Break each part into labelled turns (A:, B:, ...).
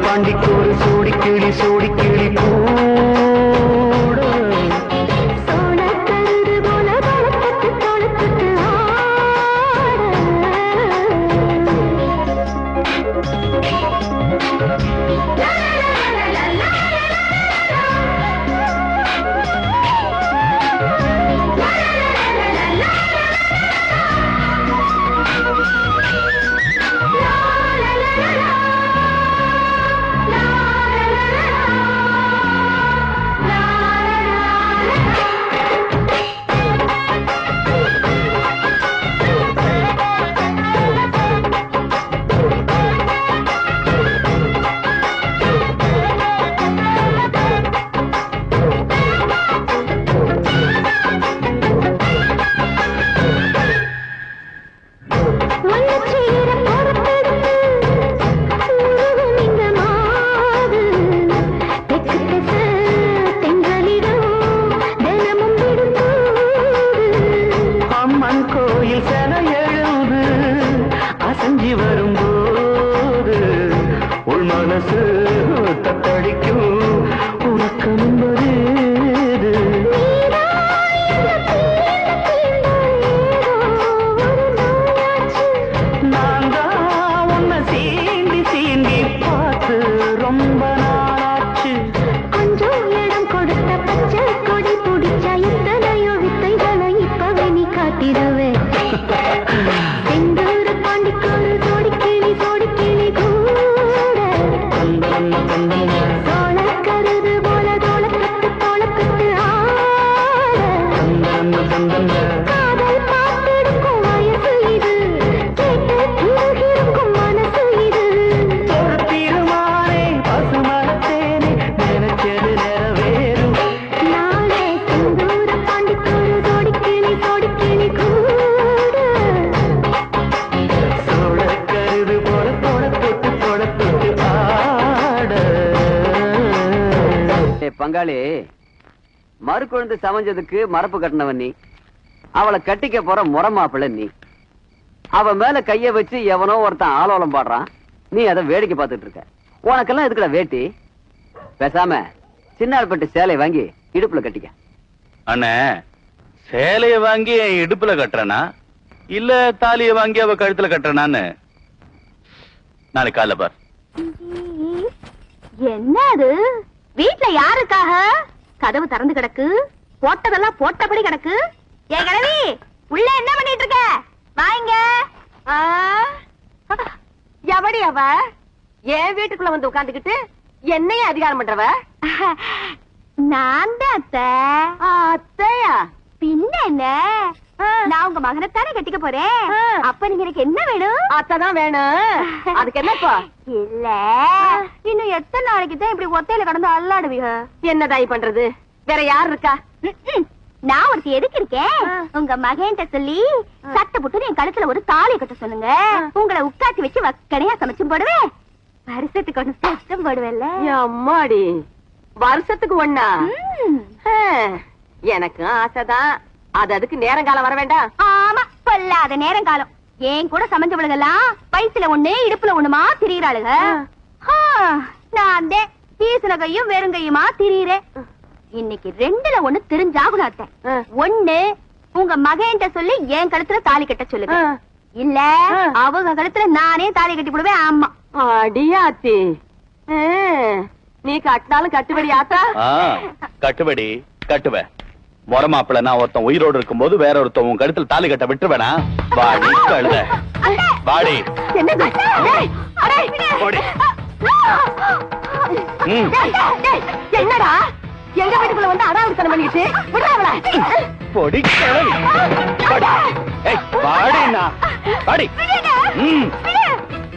A: பாண்டிக்கு ஒரு சோடி கிளி
B: பங்காளி மறு குழந்தை சமைஞ்சதுக்கு மரப்பு கட்டினவன் நீ, அவளை கட்டிக்க போற முறை மாப்பிள்ள நீ. அவ மேல கைய வச்சு எவனோ ஒருத்தன் ஆலோலம் பாடுறான், நீ அதை வேடிக்கை பார்த்துட்டு இருக்க. உனக்கெல்லாம் எதுக்குடா வேட்டி? பேசாம சின்னாள்பட்டு சேலை வாங்கி இடுப்புல கட்டிக்க.
C: அண்ணே, சேலைய வாங்கி என் இடுப்புல கட்டுறனா இல்ல தாலிய வாங்கி அவ கழுத்துல கட்டுறனான்னு நாளைக்கு காலைல பார்.
D: என்ன அது? வீட்டுல யாருக்காக கதவு திறந்து கிடக்கு, போட்டதெல்லாம் போட்டபடி கிடக்கு. ஏ கிழவி, உள்ள என்ன பண்ணிட்டு இருக்க? வாங்க. எவடி அவ என் வீட்டுக்குள்ள வந்து உட்காந்துக்கிட்டு என்னைய அதிகாரம் பண்றவ? நான் தான் அத்தை. அத்தையா? பின்ன என்ன, நான் உங்க மகனைத்தானே கட்டிக்க போறேன். அப்ப நீங்க எனக்கு என்ன வேணும்? அத்தைதான் வேணும். அதுக்கு என்னப்பா? இல்ல, இன்னும் எத்தனை நாளைக்கு தான் இப்படி ஒத்தையில கடந்து அல்லாடுவீங்க? என்னதாய் பண்றது, வேற யார் இருக்கா? நான் ஒருத்தி எதுக்கு இருக்கேன், உங்க மகன்கிட்ட சொல்லி சட்டை போட்டு என் கழுத்துல ஒரு தாலி கட்ட சொல்லுங்க. உங்களை உட்காத்தி வச்சு வக்கனையா சமைச்சும் போடுவேன். வருஷத்துக்கு ஒண்ணு கஷ்டம் போடுவேன்ல. அம்மாடி, வருஷத்துக்கு ஒண்ணா? எனக்கு ஆசைதான். அது அதுக்கு நேரங்காலம் வர வேண்டாம். ஆமா, பொல்லாத நேரங்காலம். ஏன் கூட சமைஞ்சவளுகெல்லாம் வயசுல ஒண்ணு இடுப்புல ஒண்ணுமா திரியிறாளுக. நான் வீசுன கையும் வெறுங்கையுமா திரியிறேன். இன்னைக்கு ரெண்டுல ஒண்ணு தெரிஞ்சாகணும் அத்தை. ஒண்ணு, உங்க மகன்கிட்ட சொல்லி என் கழுத்துல தாலி கட்ட சொல்லுங்க. இல்ல அவங்க கழுத்துல நானே தாலி கட்டி போடுவேன். ஆமா. அடியாத்தி, நீ கட்டினாலும் கட்டுபடி ஆத்தா?
C: கட்டுபடி கட்டுவேன். முறை மாப்பிள்ள நான் ஒருத்தன் உயிரோடு இருக்கும் போது வேற ஒருத்தன் உன் கழுத்துல தாலி கட்ட விட்டு வேணா? வாடி கழுத, வாடி.
D: என்னடா எங்க வீட்டுக்குள்ள வந்து அடாவடித்தனம் பண்ணிட்டு விடுறாங்களா?
C: பொடி வாடினா வாடி.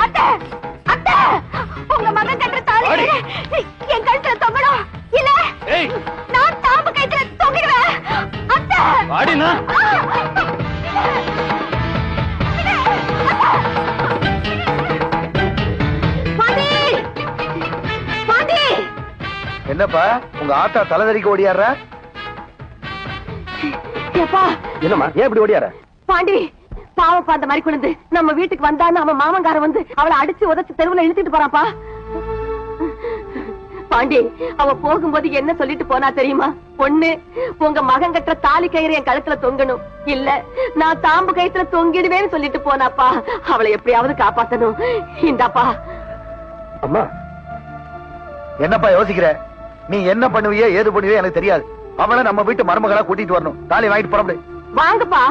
D: அத்தை, அத்தை, உங்க மகன் கட்டுற தாலி என் கழுத்துல தொங்கணும். இல்ல நான் தாம்பு கழுத்துல தொங்கிடுவேன். அத்தை
C: வாடினா.
E: என்னப்பா உங்க ஆத்தா தலைதறிக்கு ஓடியார? என்னம்மா ஏன் இப்படி ஓடியார?
D: பாண்டி, பாவப்பா அந்த மாதிரி குழந்தை நம்ம வீட்டுக்கு வந்தான்னு அவன் மாமங்கார வந்து அவளை அடிச்சு உதச்சு தெருவுல இழுத்துட்டு போறாப்பா.
F: பாண்டி அவ போகும்போது என்ன சொல்லிட்டு போனா தெரியுமா? பொண்ணு, உங்க மகன் கட்டுற தாலி கயிறு என் கழுத்துல தொங்கணும், இல்ல நான் தாம்பு கயித்துல தொங்கிடுவேன்னு சொல்லிட்டு போனாப்பா. அவளை எப்படியாவது காப்பாத்தணும். இந்தாப்பா.
E: அம்மா, என்னப்பா யோசிக்கிற? நீ என்ன பண்ணுவியோ ஏது பண்ணுவியோ எனக்கு தெரியாது. அவளை நம்ம வீட்டு மருமகளா கூட்டிட்டு வரணும். தாலி வாங்கிட்டு போறோம்.
F: வாங்கப்பா.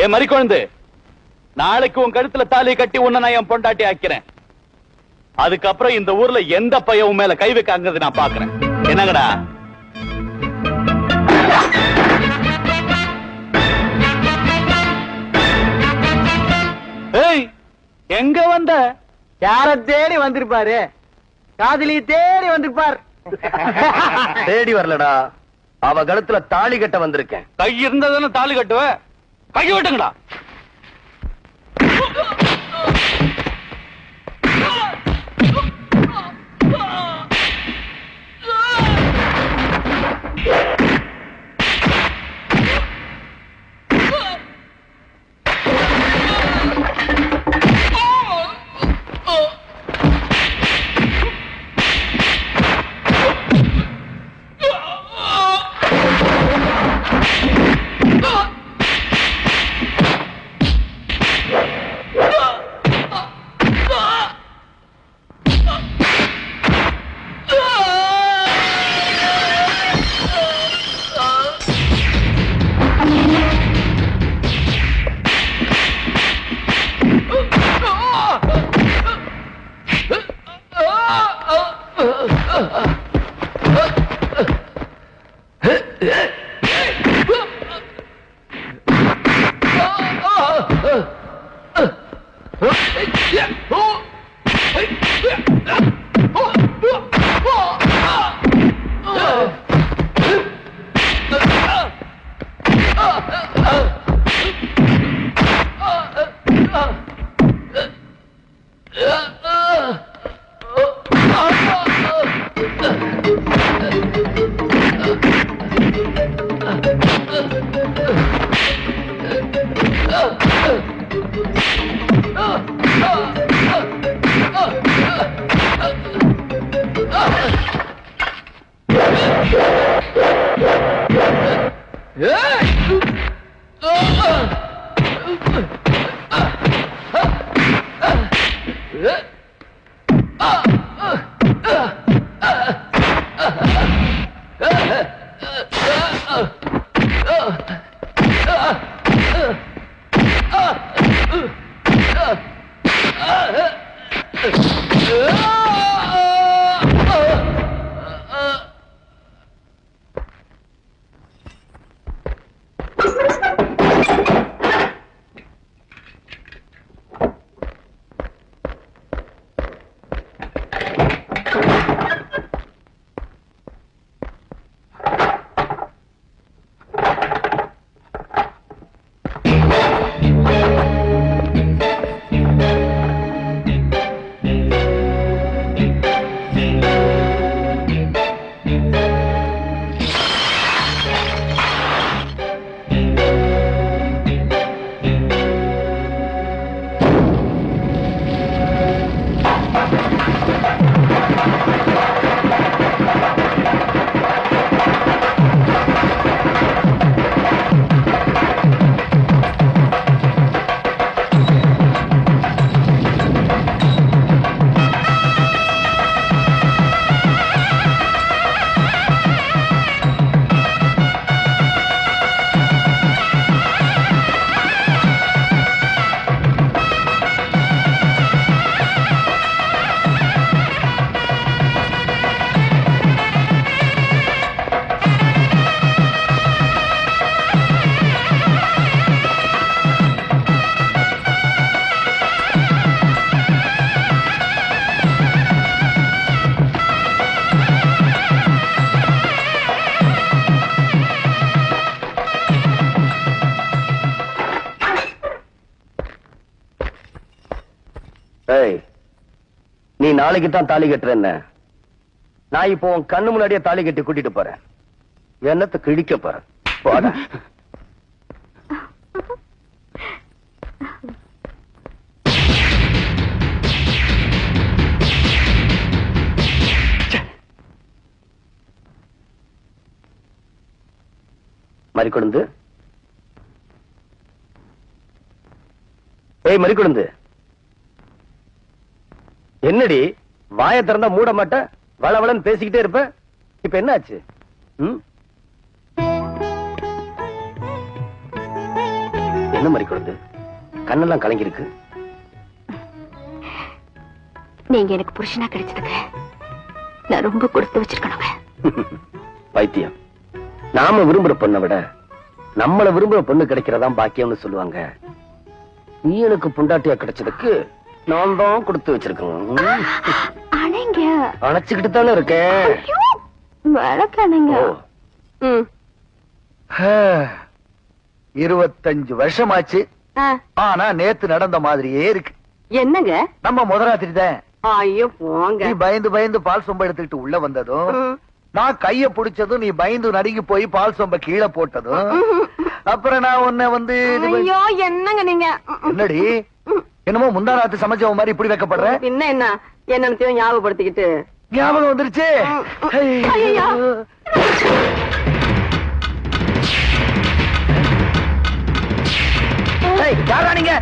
C: ஏ மறி குழந்தை, நாளைக்கு உன் கழுத்துல தாலியை கட்டி உன்னை நான் என் பொண்டாட்டி ஆக்கிறேன். அதுக்கப்புறம் இந்த ஊர்ல எந்த பையன் மேல கை வைக்காங்கிறது நான் பாக்குறேன். என்னங்கடா? ஏய், எங்க வந்த?
B: யார தேடி வந்திருப்பாரு? காதலி தேடி வந்திருப்பார்.
E: தேடி வரலடா, அவ கழுத்துல தாலி கட்ட வந்திருக்கேன்.
C: கை இருந்ததானே தாலி கட்டுவ? கை விட்டுங்கடா.
E: நீ நாளைக்கு தான் தாலி கட்டுறேன்ன, நான் இப்போ உன் கண்ணு முன்னாடியே தாலி கட்டி கூட்டிட்டு போறேன். என்னத்தை கிழிக்க போறேன். மறிக்கொழுந்து, ஏய் மறிக்கொழுந்து, என்னடி வாயை திறந்தா மூட மாட்ட, வளவளன்னு பேசிக்கிட்டே இருப்ப, இப்ப என்ன ஆச்சு? என்ன மறிக்கொழுந்து, கண்ணெல்லாம் கலங்கிருக்கு?
D: நீங்க எனக்கு புருஷனா கிடைச்சதுக்கு நான் ரொம்ப கொடுத்து வச்சிருக்கணுங்க.
E: பைத்தியம், நாம விரும்புற பொண்ணை விட நம்மள விரும்புற பொண்ணு கிடைக்கிறதா பாக்கியம்னு சொல்லுவாங்க. நீ எனக்கு பொண்டாட்டியா கிடைச்சதுக்கு நான் தான் கொடுத்து வச்சிருக்கேன்.
D: அணைங்க
E: அணைச்சுக்கிட்டு தானே இருக்கேன்.
D: வழக்கணுங்க.
E: 25 வருஷமாச்சு, ஆனா நேத்து நடந்த மாதிரியே இருக்கு.
F: என்னங்க?
E: நம்ம முதராத்திரி தான்.
F: ஐயோ போங்க.
E: நீ பயந்து பயந்து பால் சொம்ப எடுத்துக்கிட்டு உள்ள வந்ததும், நான் கைய புடிச்சதும் நீ பயந்து நடுங்கி போய் பால் சொம்ப கீழே போட்டதும், அப்புறம் நான் உன்னை வந்து
F: ஐயோ என்னங்க நீங்க?
E: என்னடி என்னமோ முந்தா ராத்து சமைச்சவ மாதிரி இப்படி வைக்கப்படுற?
F: என்ன என்னத்தையும் ஞாபகப்படுத்திக்கிட்டு
E: ஞாபகம் வந்துருச்சு.
F: ஐயையோ.
E: யாரா நீங்க?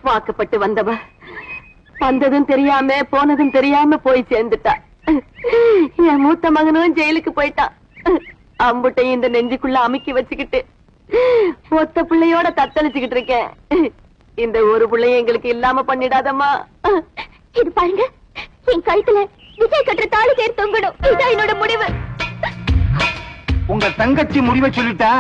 F: வாக்கப்பட்டு வந்தவ வந்ததும் தெரியாம போனதும் தெரியாம போய் சேர்ந்துட்டா. என் மூத்த மகனும் ஜெயிலுக்கு போயிட்டான். அம்புட்டையும் இந்த நெஞ்சுக்குள்ள அமுக்கி வச்சுக்கிட்டு ஒத்த பிள்ளையோட தத்தளிச்சுக்கிட்டு இருக்கேன். இந்த ஒரு பிள்ளைய எங்களுக்கு இல்லாம பண்ணிடாதம்மா.
D: இது பாருங்க, என் கழுத்துல விஜய் கட்டுற தாலி கயிறு தொங்கணும். இதான் என்னோட முடிவு.
E: உங்க தங்கச்சி முடிவை சொல்லிட்டா